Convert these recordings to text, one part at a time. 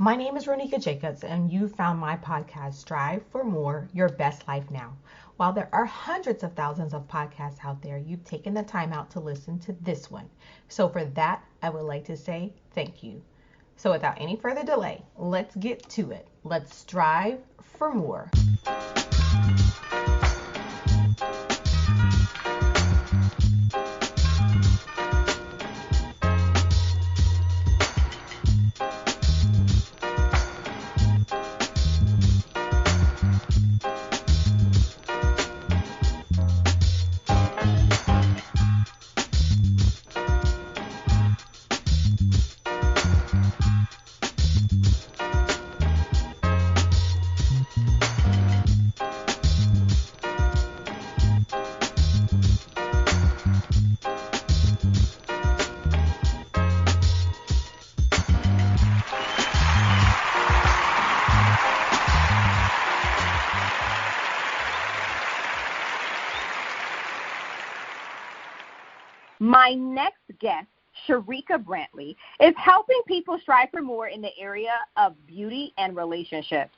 My name is Ronika Jacobs, and you found my podcast, Strive for More, Your Best Life Now. While there are hundreds of thousands of podcasts out there, you've taken the time out to listen to this one. So for that, I would like to say thank you. So without any further delay, let's get to it. Let's strive for more. My next guest, Sharika Brantley, is helping people strive for more in the area of beauty and relationships.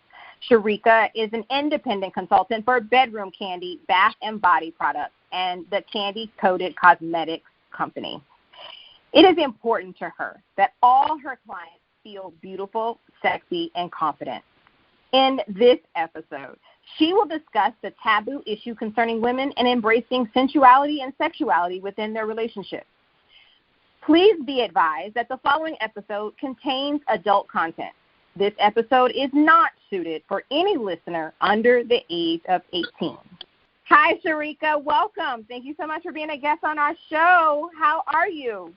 Sharika is an independent consultant for Bedroom Candy bath and body products and the Candy Coated Cosmetics Company. It is important to her that all her clients feel beautiful, sexy, and confident. In this episode, she will discuss the taboo issue concerning women and embracing sensuality and sexuality within their relationships. Please be advised that the following episode contains adult content. This episode is not suited for any listener under the age of 18. Hi, Sharika. Welcome. Thank you so much for being a guest on our show. How are you?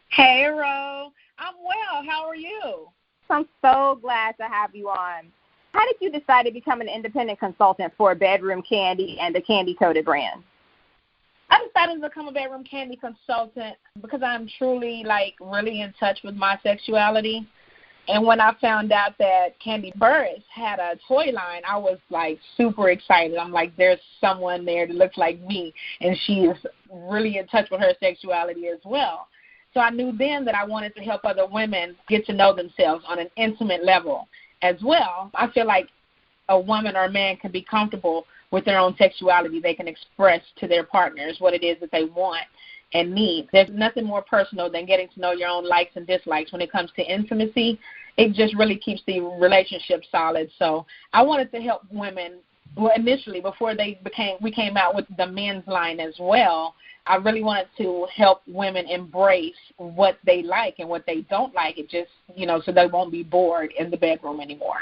Hey, Ro. I'm well. How are you? I'm so glad to have you on. How did you decide to become an independent consultant for Bedroom Candy and the Candy Coated brand? I decided to become a Bedroom Candy consultant because I'm truly, really in touch with my sexuality. And when I found out that Kandi Burruss had a toy line, I was, super excited. I'm like, there's someone there that looks like me, and she is really in touch with her sexuality as well. So I knew then that I wanted to help other women get to know themselves on an intimate level as well. I feel like a woman or a man can be comfortable with their own sexuality. They can express to their partners what it is that they want and need. There's nothing more personal than getting to know your own likes and dislikes when it comes to intimacy. It just really keeps the relationship solid. So I wanted to help women. Well, initially, before we came out with the men's line as well, I really wanted to help women embrace what they like and what they don't like. It just, so they won't be bored in the bedroom anymore.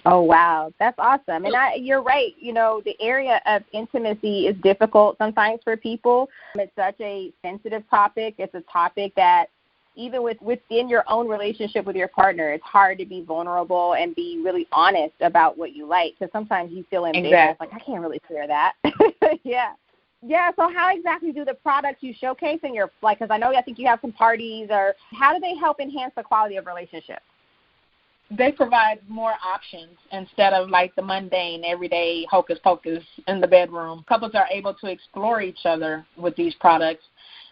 Oh, wow. That's awesome. And you're right. The area of intimacy is difficult sometimes for people. It's such a sensitive topic. It's a topic that even within your own relationship with your partner, it's hard to be vulnerable and be really honest about what you like, because sometimes you feel embarrassed. Exactly. Like, I can't really share that. Yeah. Yeah, so how exactly do the products you showcase in your, because I think you have some parties, or how do they help enhance the quality of relationships? They provide more options instead of the mundane, everyday hocus pocus in the bedroom. Couples are able to explore each other with these products.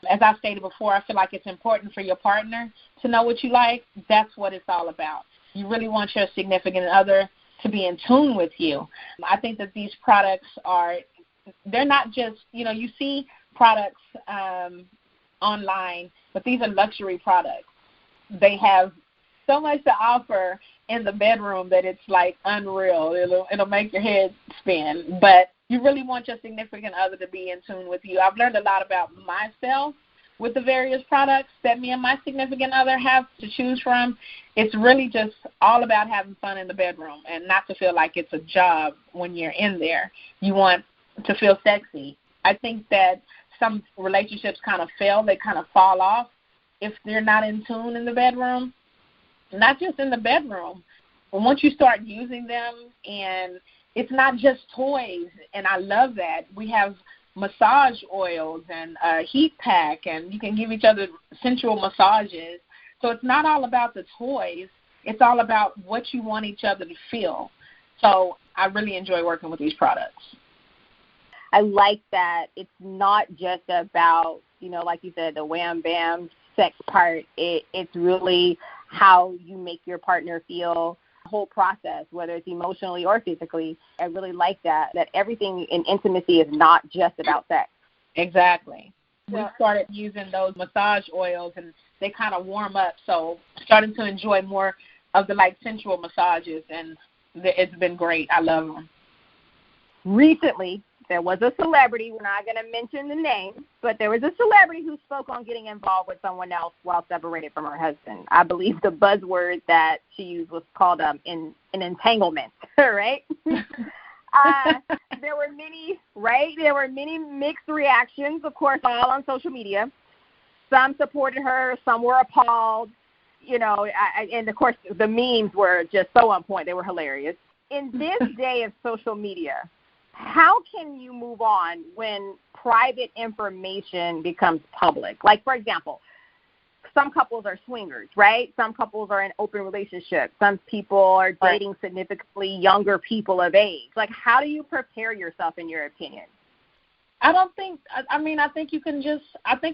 As I stated before, I feel like it's important for your partner to know what you like. That's what it's all about. You really want your significant other to be in tune with you. I think that these products they're not just, you see products online, but these are luxury products. They have so much to offer in the bedroom that it's unreal. It'll make your head spin. But you really want your significant other to be in tune with you. I've learned a lot about myself with the various products that me and my significant other have to choose from. It's really just all about having fun in the bedroom and not to feel like it's a job when you're in there. You want to feel sexy. I think that some relationships kind of fail. They kind of fall off if they're not in tune in the bedroom. Not just in the bedroom. But once you start using them, and it's not just toys, and I love that. We have massage oils and a heat pack, and you can give each other sensual massages. So it's not all about the toys. It's all about what you want each other to feel. So I really enjoy working with these products. I like that it's not just about, like you said, the wham bam sex part. It's really how you make your partner feel, the whole process, whether it's emotionally or physically. I really like that everything in intimacy is not just about sex. Exactly. We started using those massage oils, and they kind of warm up, so starting to enjoy more of the, like, sensual massages, and it's been great. I love them. Recently, there was a celebrity, we're not going to mention the name, but there was a celebrity who spoke on getting involved with someone else while separated from her husband. I believe the buzzword that she used was called an entanglement, right? There were many mixed reactions, of course, all on social media. Some supported her, some were appalled, and of course the memes were just so on point. They were hilarious. In this day of social media, how can you move on when private information becomes public? Like, for example, some couples are swingers, right? Some couples are in open relationships. Some people are dating significantly younger people of age. Like, how do you prepare yourself, in your opinion? I think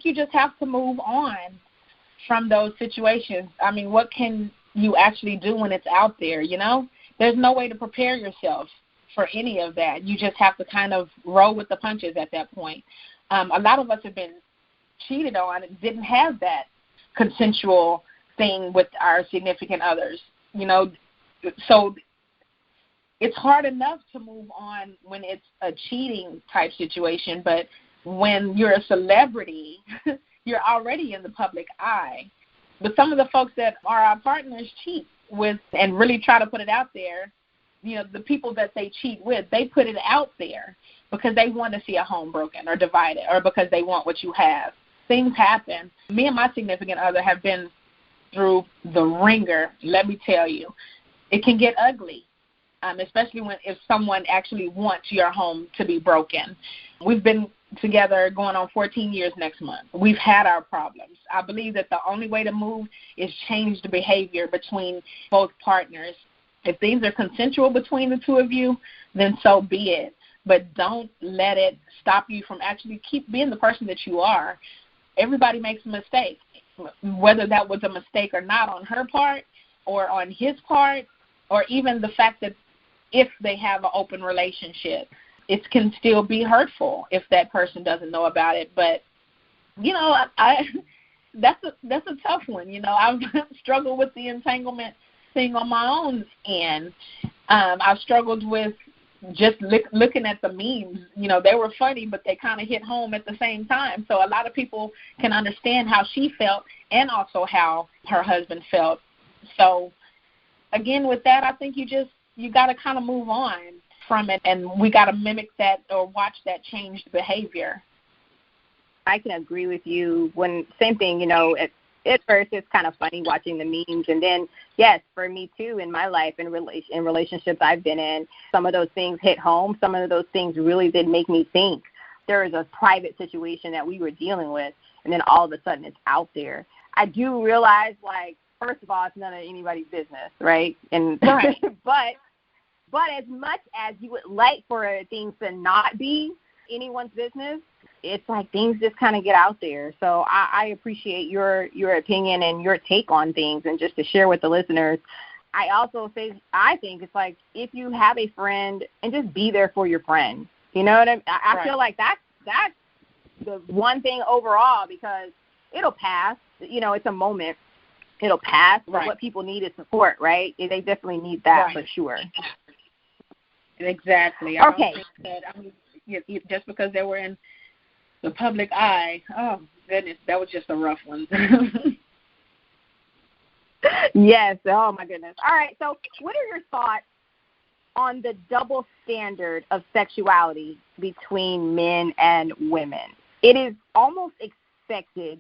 you just have to move on from those situations. I mean, what can you actually do when it's out there, There's no way to prepare yourself for any of that. You just have to kind of roll with the punches at that point. A lot of us have been cheated on and didn't have that consensual thing with our significant others, so it's hard enough to move on when it's a cheating type situation, but when you're a celebrity, you're already in the public eye. But some of the folks that are our partners cheat with and really try to put it out there. The people that they cheat with, they put it out there because they want to see a home broken or divided, or because they want what you have. Things happen. Me and my significant other have been through the ringer, let me tell you. It can get ugly, especially if someone actually wants your home to be broken. We've been together going on 14 years next month. We've had our problems. I believe that the only way to move is change the behavior between both partners. If things are consensual between the two of you, then so be it. But don't let it stop you from actually keep being the person that you are. Everybody makes a mistake, whether that was a mistake or not on her part or on his part, or even the fact that if they have an open relationship, it can still be hurtful if that person doesn't know about it. But, that's a tough one. I've struggled with the entanglement thing on my own end. I've struggled with just looking at the memes. They were funny, but they kind of hit home at the same time. So a lot of people can understand how she felt and also how her husband felt. So again, with that, I think you got to kind of move on from it, and we got to mimic that or watch that changed behavior. I can agree with you. Same thing, at first it's kind of funny watching the memes, and then, yes, for me too, in my life, in relationships I've been in, some of those things hit home. Some of those things really did make me think. There was a private situation that we were dealing with, and then all of a sudden it's out there. I do realize, first of all, it's none of anybody's business, right? And right. But as much as you would like for things to not be anyone's business, it's like things just kind of get out there. So I appreciate your opinion and your take on things, and just to share with the listeners. I also think it's like, if you have a friend, and just be there for your friend. You know what I mean? I feel like that's the one thing overall, because it'll pass. It's a moment. It'll pass. But what people need is support, right? They definitely need that for sure. Exactly. Okay. Just because they were in the public eye, oh goodness, that was just a rough one. Yes. Oh my goodness. All right. So, what are your thoughts on the double standard of sexuality between men and women? It is almost expected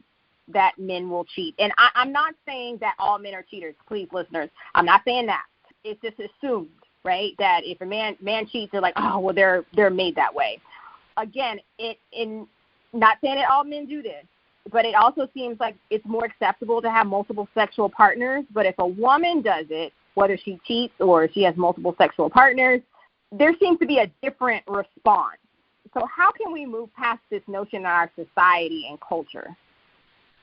that men will cheat, and I'm not saying that all men are cheaters. Please, listeners, I'm not saying that. It's just assumed, right, that if a man cheats, they're like, oh, well, they're made that way. Again, in not saying that all men do this, but it also seems like it's more acceptable to have multiple sexual partners. But if a woman does it, whether she cheats or she has multiple sexual partners, there seems to be a different response. So how can we move past this notion in our society and culture?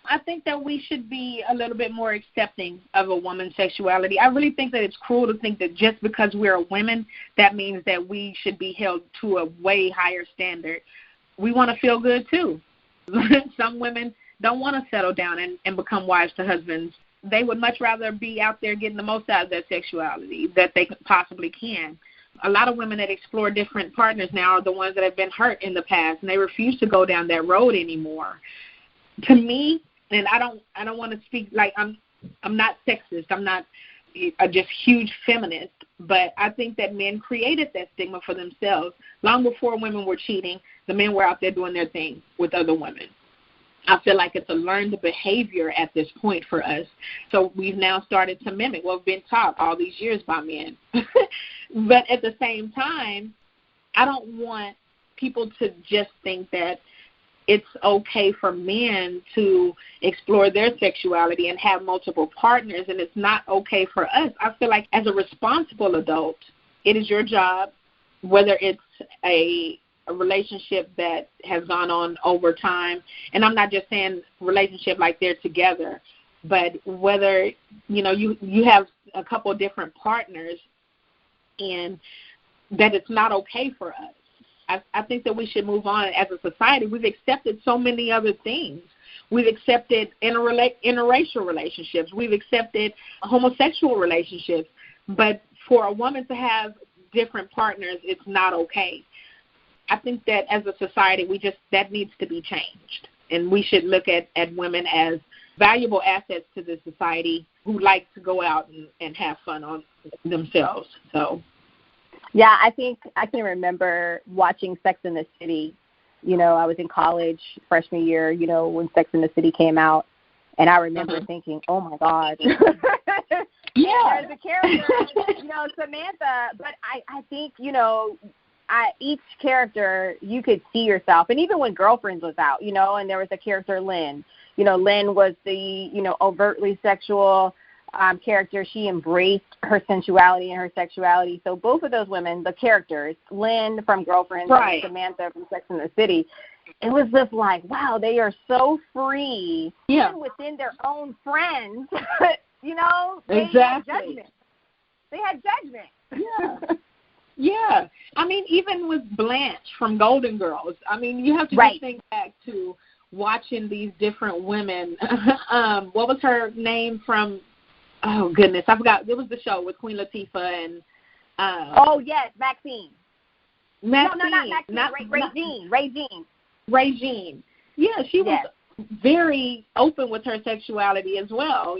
I think that we should be a little bit more accepting of a woman's sexuality. I really think that it's cruel to think that just because we're women, that means that we should be held to a way higher standard. We want to feel good, too. Some women don't want to settle down and become wives to husbands. They would much rather be out there getting the most out of their sexuality that they possibly can. A lot of women that explore different partners now are the ones that have been hurt in the past, and they refuse to go down that road anymore. To me, and I don't want to speak like I'm not sexist. I'm not a just huge feminist, but I think that men created that stigma for themselves. Long before women were cheating, the men were out there doing their thing with other women. I feel like it's a learned behavior at this point for us. So we've now started to mimic what we've been taught all these years by men. But at the same time, I don't want people to just think that it's okay for men to explore their sexuality and have multiple partners, and it's not okay for us. I feel like as a responsible adult, it is your job, whether it's a relationship that has gone on over time, and I'm not just saying relationship like they're together, but whether, you have a couple of different partners and that it's not okay for us. I think that we should move on as a society. We've accepted so many other things. We've accepted interracial relationships. We've accepted homosexual relationships. But for a woman to have different partners, it's not okay. I think that as a society, that needs to be changed. And we should look at women as valuable assets to the society who like to go out and have fun on themselves. So. Yeah, I think I can remember watching Sex and the City. I was in college freshman year, when Sex and the City came out. And I remember thinking, oh, my God. Yeah. There's a character, Samantha. But I think, each character, you could see yourself. And even when Girlfriends was out, and there was a character, Lynn. Lynn was the, overtly sexual character. She embraced her sensuality and her sexuality. So both of those women, the characters, Lynn from Girlfriends and Samantha from Sex and the City, it was just like, wow, they are so free, even within their own friends. They had judgment. They had judgment. Yeah. Yeah. I mean, even with Blanche from Golden Girls, you have to just think back to watching these different women. What was her name from? Oh, goodness. I forgot. It was the show with Queen Latifah and... oh, yes, Maxine. No, not Maxine. Regine. Yeah, she was very open with her sexuality as well,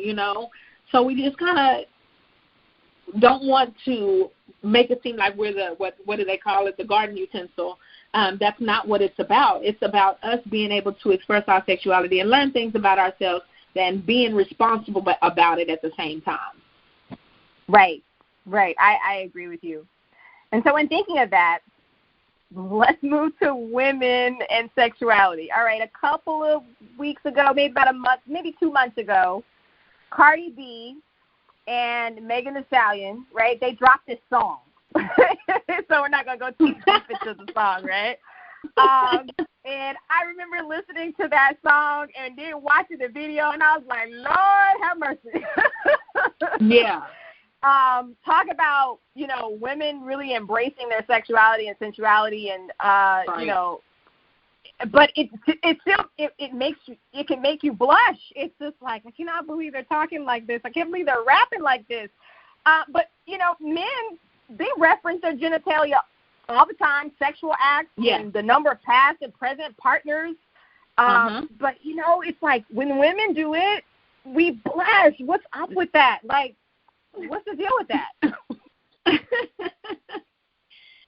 So we just kind of don't want to make it seem like we're the, what do they call it, the garden utensil. That's not what it's about. It's about us being able to express our sexuality and learn things about ourselves and being responsible about it at the same time. Right. I agree with you. And so in thinking of that, let's move to women and sexuality. All right, a couple of weeks ago, maybe about a month, maybe 2 months ago, Cardi B and Megan Thee Stallion, right, they dropped this song. So we're not going to go too deep into the song, right? And I remember listening to that song and then watching the video, and I was like, Lord have mercy. Yeah. Talk about, women really embracing their sexuality and sensuality and, but it can make you blush. It's just like, I cannot believe they're talking like this. I can't believe they're rapping like this. But, men, they reference their genitalia all the time, sexual acts, and the number of past and present partners. But, it's like when women do it, we blush. What's up with that? Like, what's the deal with that?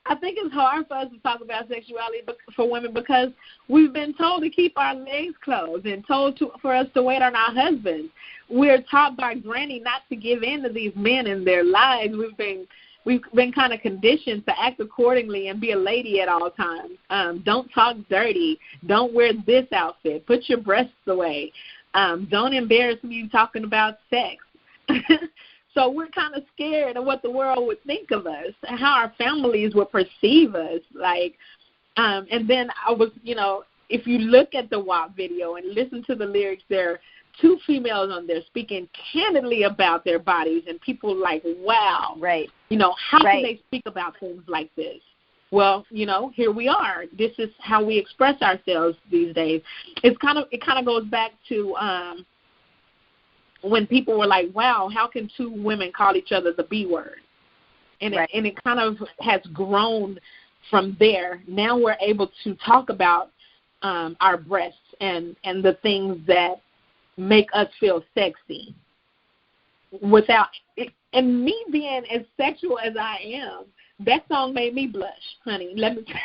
I think it's hard for us to talk about sexuality for women because we've been told to keep our legs closed and told for us to wait on our husbands. We're taught by granny not to give in to these men in their lives. We've been kind of conditioned to act accordingly and be a lady at all times. Don't talk dirty. Don't wear this outfit. Put your breasts away. Don't embarrass me talking about sex. So we're kind of scared of what the world would think of us, how our families would perceive us. And then I was, if you look at the WAP video and listen to the lyrics, there are two females on there speaking candidly about their bodies, and people like, wow, right. How can they speak about things like this? Well, here we are. This is how we express ourselves these days. It kind of goes back to when people were like, wow, how can two women call each other the B word? And it kind of has grown from there. Now we're able to talk about our breasts and the things that make us feel sexy without it. And me being as sexual as I am, that song made me blush, honey. Let me tell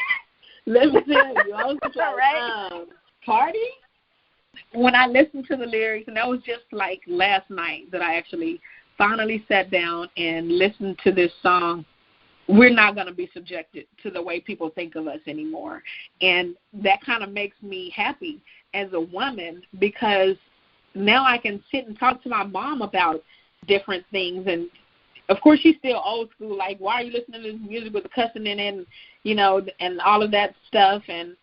you. I was just like, Cardi? When I listened to the lyrics, and that was just like last night that I actually finally sat down and listened to this song, we're not going to be subjected to the way people think of us anymore. And that kind of makes me happy as a woman, because now I can sit and talk to my mom about different things. And, of course, she's still old school, like, why are you listening to this music with the cussing in it, and all of that stuff. And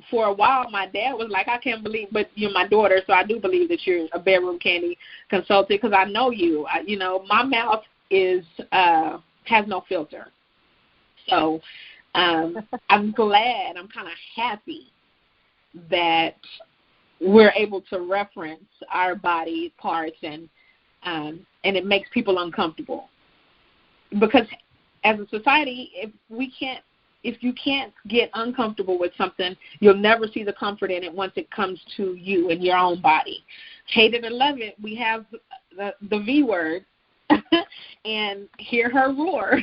for a while, my dad was like, I can't believe, but you're my daughter, so I do believe that you're a Bedroom Candy consultant, because I know you. My mouth has no filter. So I'm glad, I'm kind of happy that we're able to reference our body parts, and it makes people uncomfortable. Because as a society, if you can't get uncomfortable with something, you'll never see the comfort in it once it comes to you and your own body. Hate it or love it, we have the V word, and hear her roar.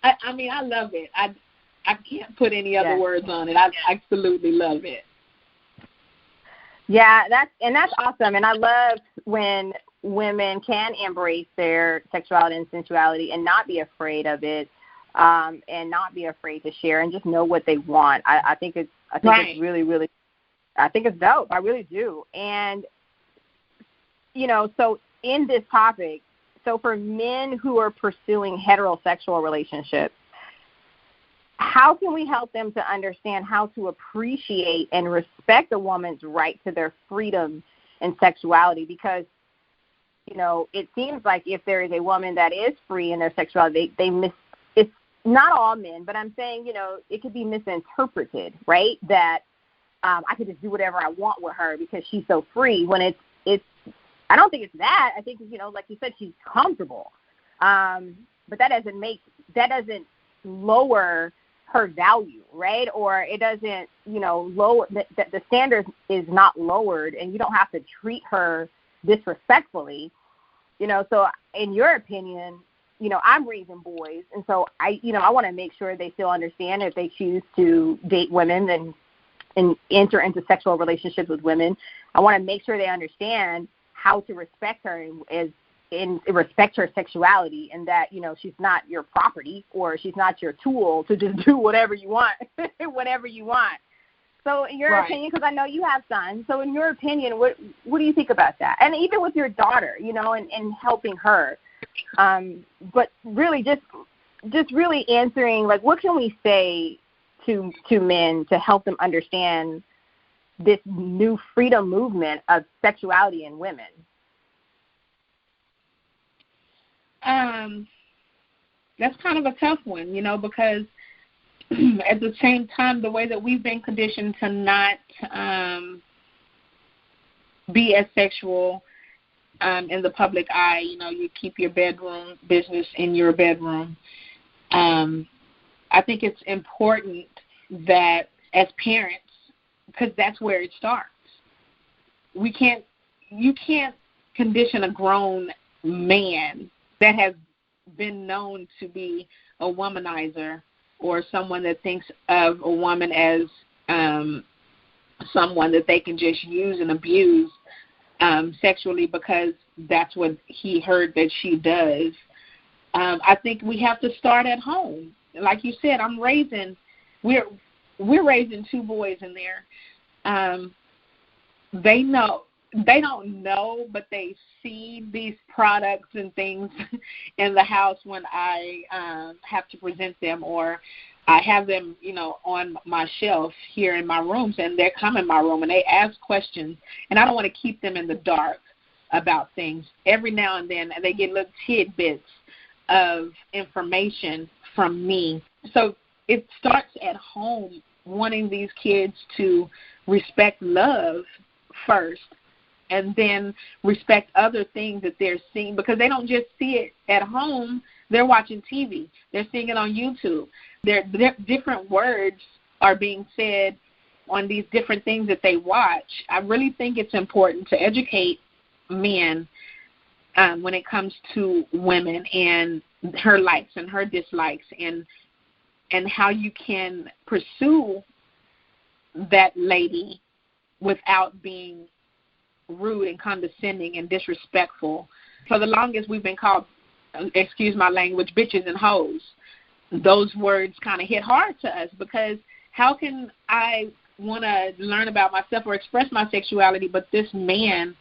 I mean, I love it. I can't put any other words on it. I absolutely love it. Yeah, that's awesome. And I love when women can embrace their sexuality and sensuality and not be afraid of it, and not be afraid to share and just know what they want. I think it's really, really, I think it's dope. I really do. And, so in this topic, so for men who are pursuing heterosexual relationships, how can we help them to understand how to appreciate and respect a woman's right to their freedom and sexuality? Because, it seems like if there is a woman that is free in their sexuality, it's not all men, but I'm saying, it could be misinterpreted, right? That I could just do whatever I want with her because she's so free, when it's I don't think it's that. I think, like you said, she's comfortable. But that doesn't lower her value, right? Or it doesn't, lower, the standard is not lowered, and you don't have to treat her disrespectfully. So in your opinion, I'm raising boys, and so I want to make sure they still understand if they choose to date women and enter into sexual relationships with women. I want to make sure they understand how to respect her and respect her sexuality, and that, she's not your property, or she's not your tool to just do whatever you want, whatever you want. So in your opinion, because I know you have sons, so in your opinion, what do you think about that? And even with your daughter, and helping her, but really just really answering, like, what can we say to men to help them understand this new freedom movement of sexuality in women? That's kind of a tough one, because at the same time, the way that we've been conditioned to not be as sexual in the public eye, you keep your bedroom business in your bedroom. I think it's important that as parents, because that's where it starts. You can't condition a grown man that has been known to be a womanizer, or someone that thinks of a woman as someone that they can just use and abuse sexually because that's what he heard that she does. I think we have to start at home. Like you said, we're raising two boys in there. They don't know, but they see these products and things in the house when I have to present them, or I have them, on my shelf here in my rooms, and they come in my room and they ask questions, and I don't want to keep them in the dark about things. Every now and then they get little tidbits of information from me. So it starts at home, wanting these kids to respect love first and then respect other things that they're seeing, because they don't just see it at home. They're watching TV. They're seeing it on YouTube. Different words are being said on these different things that they watch. I really think it's important to educate men when it comes to women and her likes and her dislikes, and how you can pursue that lady without being rude and condescending and disrespectful. For the longest, we've been called, excuse my language, bitches and hoes. Those words kind of hit hard to us, because how can I want to learn about myself or express my sexuality, but this man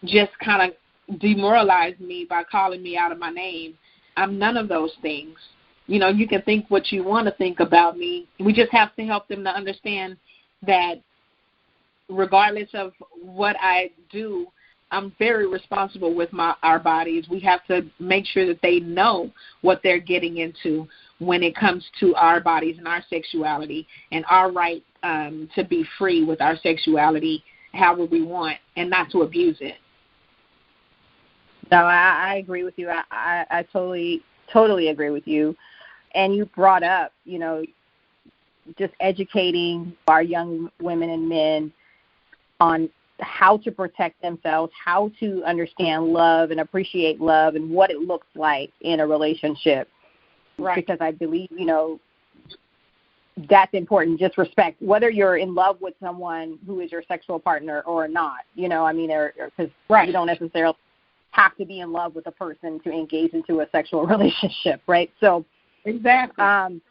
just kind of demoralized me by calling me out of my name? I'm none of those things. You can think what you want to think about me. We just have to help them to understand that regardless of what I do, I'm very responsible with our bodies. We have to make sure that they know what they're getting into when it comes to our bodies and our sexuality and our right to be free with our sexuality however we want, and not to abuse it. No, I agree with you. I totally agree with you. And you brought up, just educating our young women and men on how to protect themselves, how to understand love and appreciate love and what it looks like in a relationship. Right. Because I believe, that's important. Just respect, whether you're in love with someone who is your sexual partner or not, because right. You don't necessarily have to be in love with a person to engage into a sexual relationship, right? So exactly.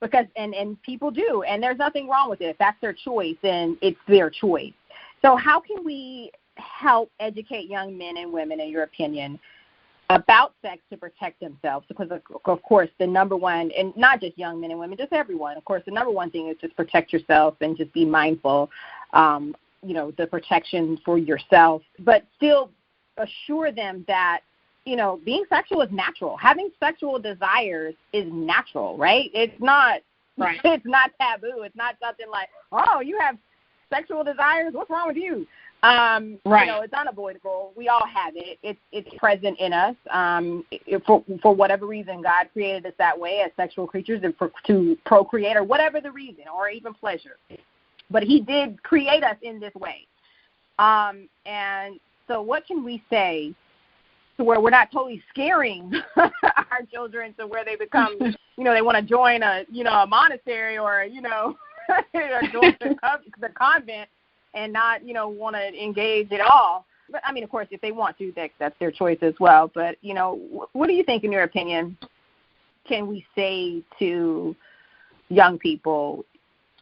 Because and people do, and there's nothing wrong with it. If that's their choice, then it's their choice. So how can we help educate young men and women, in your opinion, about sex to protect themselves? Because, of course, the number one, and not just young men and women, just everyone, of course, the number one thing is just protect yourself and just be mindful, the protection for yourself, but still assure them that, being sexual is natural. Having sexual desires is natural, right? It's not, right. It's not taboo. It's not something like, oh, you have sexual desires? What's wrong with you? Right. It's unavoidable. We all have it. It's present in us. For whatever reason, God created us that way as sexual creatures and to procreate, or whatever the reason, or even pleasure. But He did create us in this way. And so what can we say to where we're not totally scaring our children to where they become, they want to join a monastery or, or join the convent and not, want to engage at all. But, I mean, of course, if they want to, that's their choice as well. But, what do you think, in your opinion, can we say to young people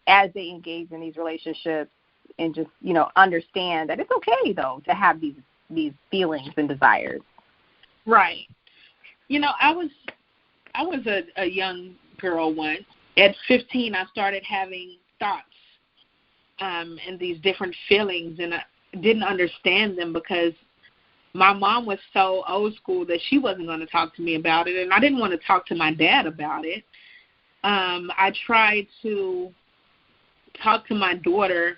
as they engage in these relationships and just, understand that it's okay, though, to have these feelings and desires? Right. I was a young girl once. At 15, I started having thoughts and these different feelings, and I didn't understand them because my mom was so old school that she wasn't going to talk to me about it, and I didn't want to talk to my dad about it. I tried to talk to my daughter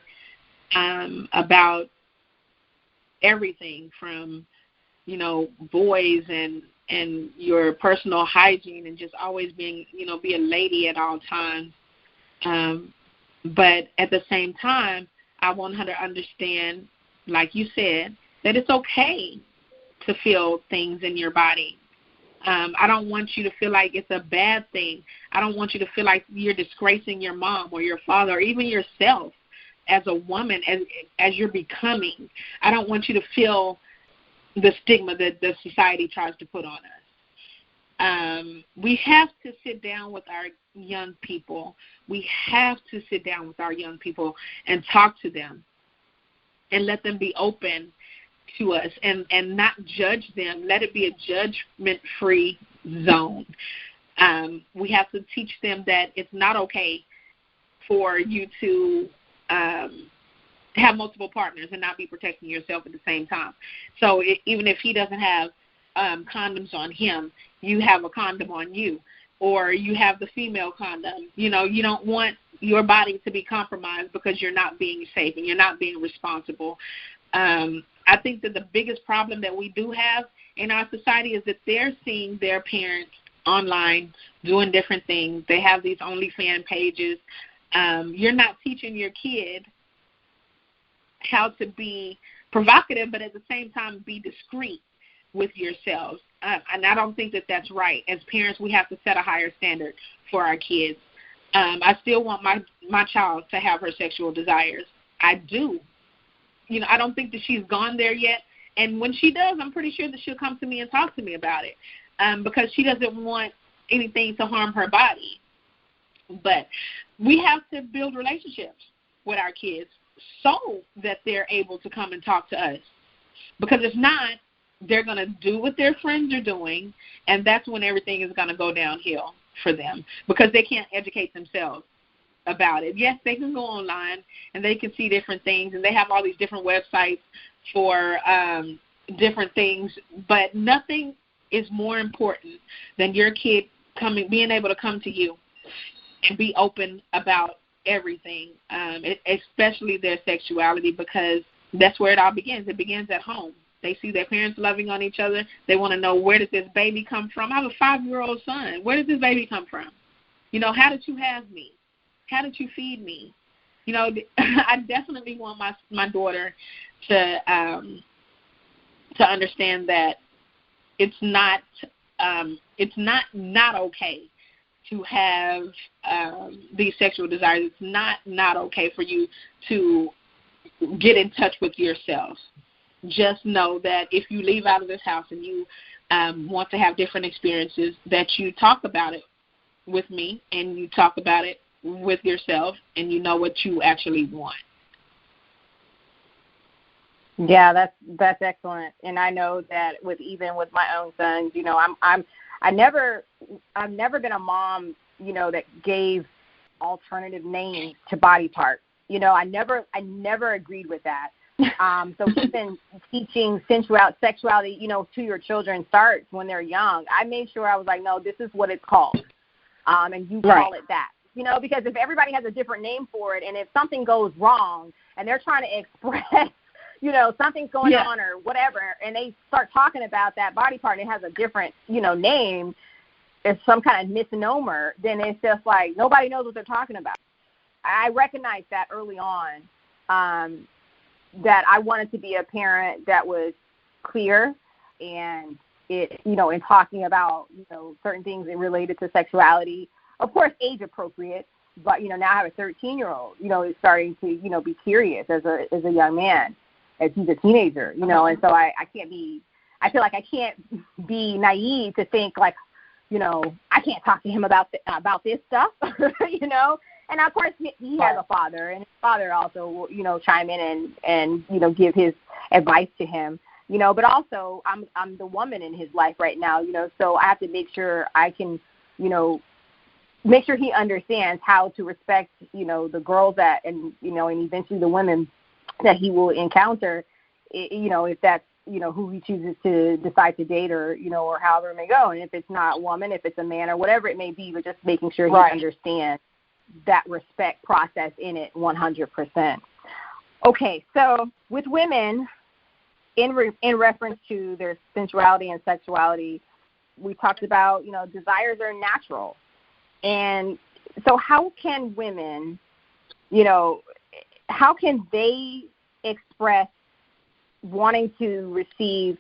about everything from, boys and your personal hygiene and just always being, be a lady at all times. But at the same time, I want her to understand, like you said, that it's okay to feel things in your body. I don't want you to feel like it's a bad thing. I don't want you to feel like you're disgracing your mom or your father or even yourself as a woman, as you're becoming. I don't want you to feel the stigma that the society tries to put on us. We have to sit down with our young people. We have to sit down with our young people and talk to them and let them be open to us and not judge them. Let it be a judgment-free zone. We have to teach them that it's not okay for you to have multiple partners and not be protecting yourself at the same time. So even if he doesn't have condoms on him, you have a condom on you, or you have the female condom. You know, you don't want your body to be compromised because you're not being safe and you're not being responsible. I think that the biggest problem that we do have in our society is that they're seeing their parents online doing different things. They have these OnlyFans pages. You're not teaching your kid how to be provocative, but at the same time be discreet with yourselves. And I don't think that that's right. As parents, we have to set a higher standard for our kids. I still want my child to have her sexual desires. I do. You know, I don't think that she's gone there yet. And when she does, I'm pretty sure that she'll come to me and talk to me about it, because she doesn't want anything to harm her body. But we have to build relationships with our kids so that they're able to come and talk to us. Because if not, they're going to do what their friends are doing, and that's when everything is going to go downhill for them, because they can't educate themselves about it. Yes, they can go online and they can see different things, and they have all these different websites for different things, but nothing is more important than your kid being able to come to you and be open about everything, especially their sexuality, because that's where it all begins. It begins at home. They see their parents loving on each other. They want to know, where did this baby come from? I have a 5-year-old son. Where did this baby come from? You know, how did you have me? How did you feed me? You know, I definitely want my daughter to understand that it's not okay to have these sexual desires. It's not okay for you to get in touch with yourself. Just know that if you leave out of this house and you want to have different experiences, that you talk about it with me and you talk about it with yourself, and you know what you actually want. Yeah, that's excellent. And I know that with my own sons, you know, I've never been a mom, you know, that gave alternative names to body parts. You know, I never agreed with that. So even teaching sexuality, you know, to your children starts when they're young. I made sure I was like, no, this is what it's called, and you call it that. You know, because if everybody has a different name for it, and if something goes wrong and they're trying to express, you know, something's going on or whatever, and they start talking about that body part and it has a different, you know, name, it's some kind of misnomer, then it's just like nobody knows what they're talking about. I recognized that early on, that I wanted to be a parent that was clear and it, you know, in talking about, you know, certain things related to sexuality. Of course, age appropriate, but, you know, now I have a 13-year-old, you know, is starting to, you know, be curious as a young man, as he's a teenager, you know, and so I feel like I can't be naive to think like, you know, I can't talk to him about this stuff, you know. And of course, he has a father, and his father also will, you know, chime in and you know, give his advice to him, you know. But also, I'm the woman in his life right now, you know, so I have to make sure I can, you know, make sure he understands how to respect, you know, the girls that, and, you know, and eventually the women that he will encounter, you know, if that's, you know, who he chooses to decide to date, or, you know, or however it may go. And if it's not a woman, if it's a man or whatever it may be, but just making sure he understands that respect process in it 100%. Okay, so with women, in reference to their sensuality and sexuality, we talked about, you know, desires are natural. And so how can women, you know, how can they express wanting to receive,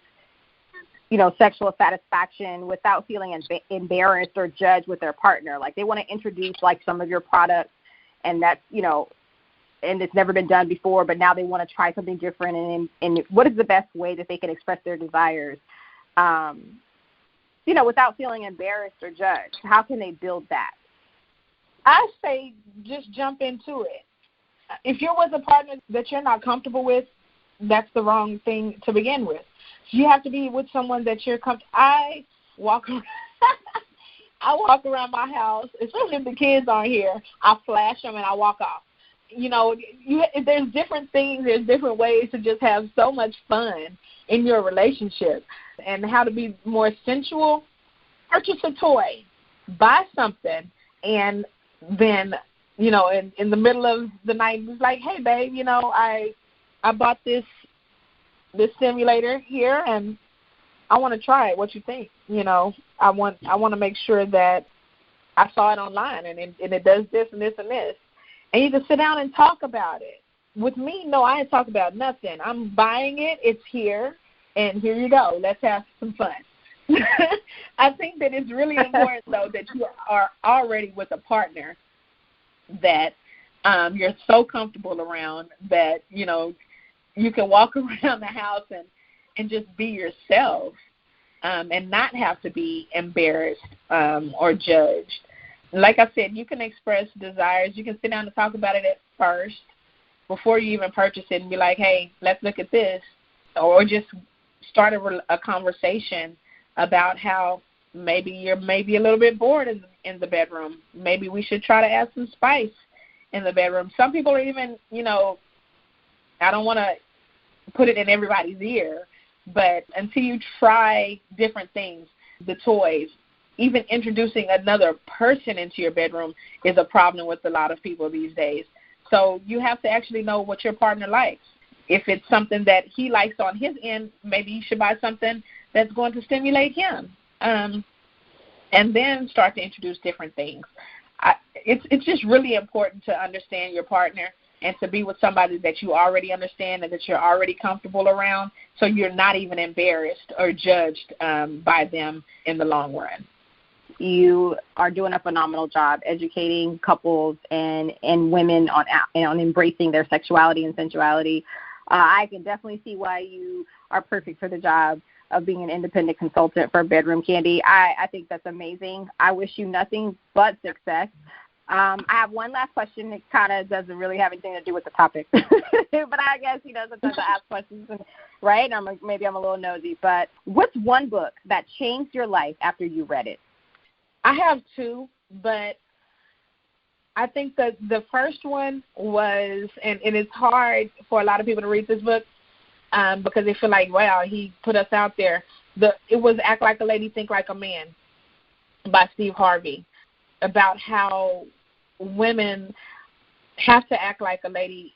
you know, sexual satisfaction without feeling embarrassed or judged with their partner? Like, they want to introduce, like, some of your products, and that's, you know, and it's never been done before, but now they want to try something different. And what is the best way that they can express their desires, you know, without feeling embarrassed or judged? How can they build that? I say just jump into it. If you're with a partner that you're not comfortable with, that's the wrong thing to begin with. You have to be with someone that you're comfortable. I walk I walk around my house, especially if the kids aren't here, I flash them and I walk off. You know, there's different things, there's different ways to just have so much fun in your relationship. And how to be more sensual, purchase a toy, buy something, and then, you know, in the middle of the night, it's like, hey, babe, you know, I bought this simulator here, and I want to try it. What you think? You know, I want to make sure that I saw it online, and it does this and this and this. And you can sit down and talk about it. With me, no, I ain't talk about nothing. I'm buying it. It's here, and here you go. Let's have some fun. I think that it's really important, though, that you are already with a partner that you're so comfortable around that, you know, you can walk around the house and just be yourself and not have to be embarrassed or judged. Like I said, you can express desires. You can sit down and talk about it at first before you even purchase it and be like, hey, let's look at this. Or just start a conversation about how maybe you're maybe a little bit bored in the bedroom. Maybe we should try to add some spice in the bedroom. Some people are even, you know, I don't want to put it in everybody's ear, but until you try different things, the toys, even introducing another person into your bedroom is a problem with a lot of people these days. So you have to actually know what your partner likes. If it's something that he likes on his end, maybe you should buy something that's going to stimulate him. And then start to introduce different things. It's just really important to understand your partner and to be with somebody that you already understand and that you're already comfortable around, so you're not even embarrassed or judged by them in the long run. You are doing a phenomenal job educating couples and women on embracing their sexuality and sensuality. I can definitely see why you are perfect for the job of being an independent consultant for Bedroom Candy. I think that's amazing. I wish you nothing but success. I have one last question that kind of doesn't really have anything to do with the topic. But I guess, you know, sometimes I ask questions, right? Maybe I'm a little nosy. But what's one book that changed your life after you read it? I have two, but I think that the first one was, and it's hard for a lot of people to read this book because they feel like, wow, he put us out there. It was Act Like a Lady, Think Like a Man by Steve Harvey, about how women have to act like a lady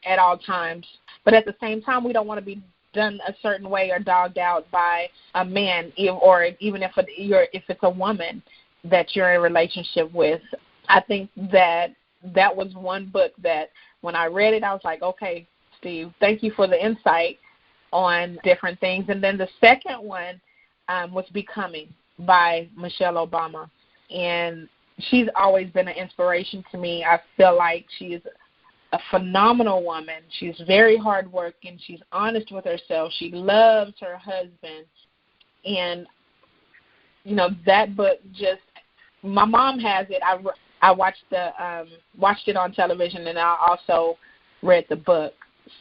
at all times, but at the same time, we don't want to be done a certain way or dogged out by a man, or even if it's a woman that you're in a relationship with. I think that was one book that when I read it, I was like, okay, Steve, thank you for the insight on different things. And then the second one was Becoming by Michelle Obama. And she's always been an inspiration to me. I feel like she's a phenomenal woman. She's very hardworking. She's honest with herself. She loves her husband. And, you know, that book just, my mom has it. I watched it on television, and I also read the book.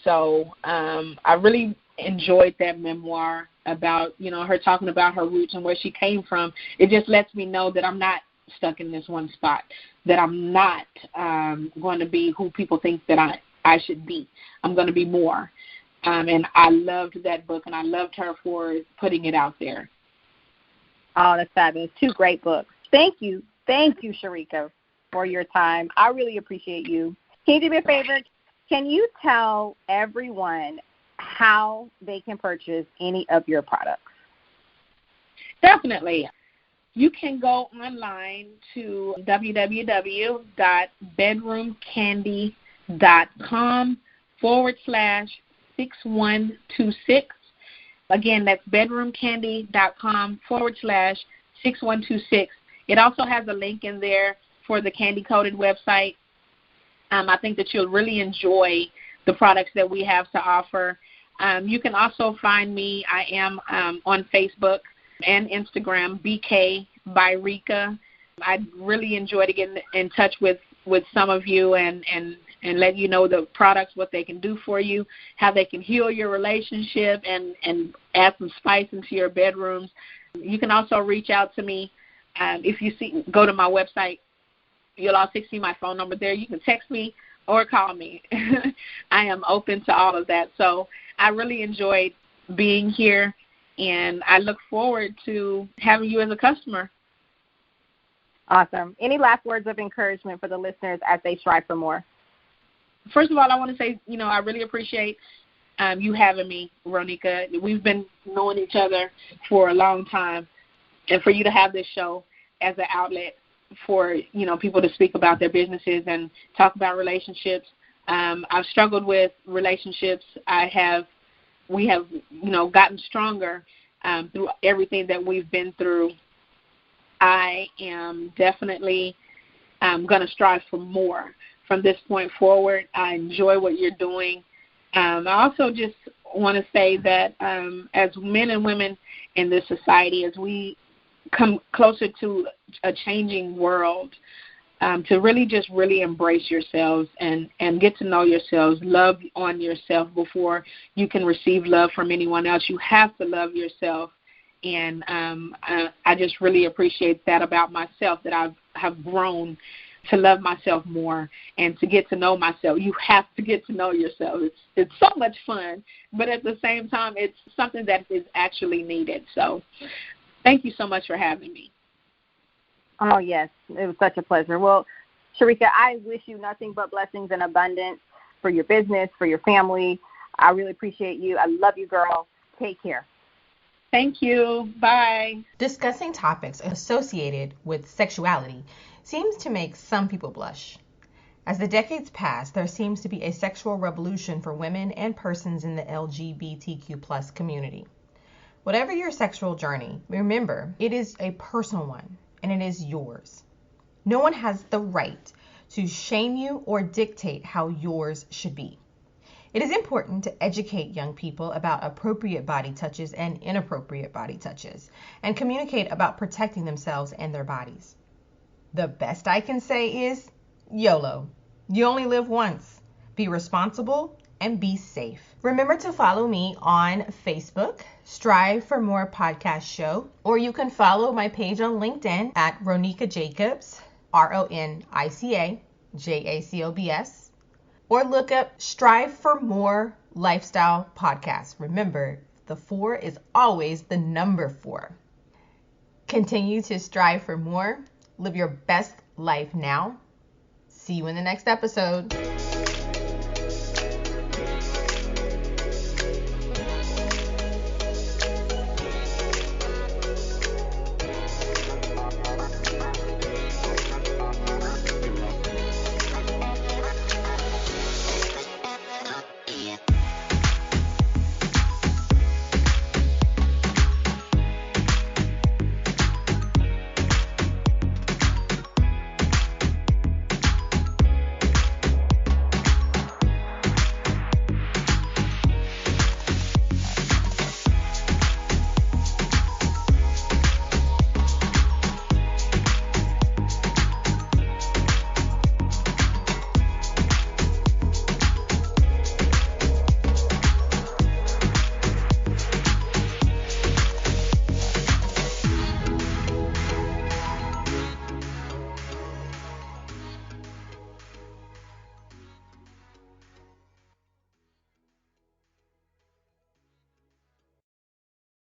So I really enjoyed that memoir about, you know, her talking about her roots and where she came from. It just lets me know that I'm not stuck in this one spot, that I'm not going to be who people think that I should be. I'm going to be more. And I loved that book, and I loved her for putting it out there. Oh, that's fabulous. Two great books. Thank you. Thank you, Sharika, for your time. I really appreciate you. Can you do me a favor? Can you tell everyone how they can purchase any of your products? Definitely. You can go online to www.bedroomcandy.com/6126. Again, that's bedroomcandy.com/6126. It also has a link in there for the Candy Coated website. I think that you'll really enjoy the products that we have to offer. You can also find me. I am on Facebook and Instagram, BK by Rika. I really enjoyed getting in touch with some of you and let you know the products, what they can do for you, how they can heal your relationship and add some spice into your bedrooms. You can also reach out to me If you go to my website, you'll also see my phone number there. You can text me or call me. I am open to all of that. So I really enjoyed being here, and I look forward to having you as a customer. Awesome. Any last words of encouragement for the listeners as they strive for more? First of all, I want to say, I really appreciate you having me, Ronika. We've been knowing each other for a long time, and for you to have this show as an outlet for, people to speak about their businesses and talk about relationships. I've struggled with relationships. We have, gotten stronger through everything that we've been through. I am definitely going to strive for more from this point forward. I enjoy what you're doing. I also just want to say that as men and women in this society, as we come closer to a changing world, to really embrace yourselves and get to know yourselves, love on yourself before you can receive love from anyone else. You have to love yourself. And I just really appreciate that about myself, that I have grown to love myself more and to get to know myself. You have to get to know yourself. It's so much fun, but at the same time, it's something that is actually needed. So thank you so much for having me. Oh, yes. It was such a pleasure. Well, Sharika, I wish you nothing but blessings and abundance for your business, for your family. I really appreciate you. I love you, girl. Take care. Thank you. Bye. Discussing topics associated with sexuality seems to make some people blush. As the decades pass, there seems to be a sexual revolution for women and persons in the LGBTQ+ community. Whatever your sexual journey, remember, it is a personal one, and it is yours. No one has the right to shame you or dictate how yours should be. It is important to educate young people about appropriate body touches and inappropriate body touches, and communicate about protecting themselves and their bodies. The best I can say is YOLO. You only live once. Be responsible and be safe. Remember to follow me on Facebook, Strive for More Podcast Show, or you can follow my page on LinkedIn at Ronika Jacobs, RONICA JACOBS, or look up Strive for More Lifestyle Podcast. Remember, the 4 is always the number 4. Continue to strive for more. Live your best life now. See you in the next episode.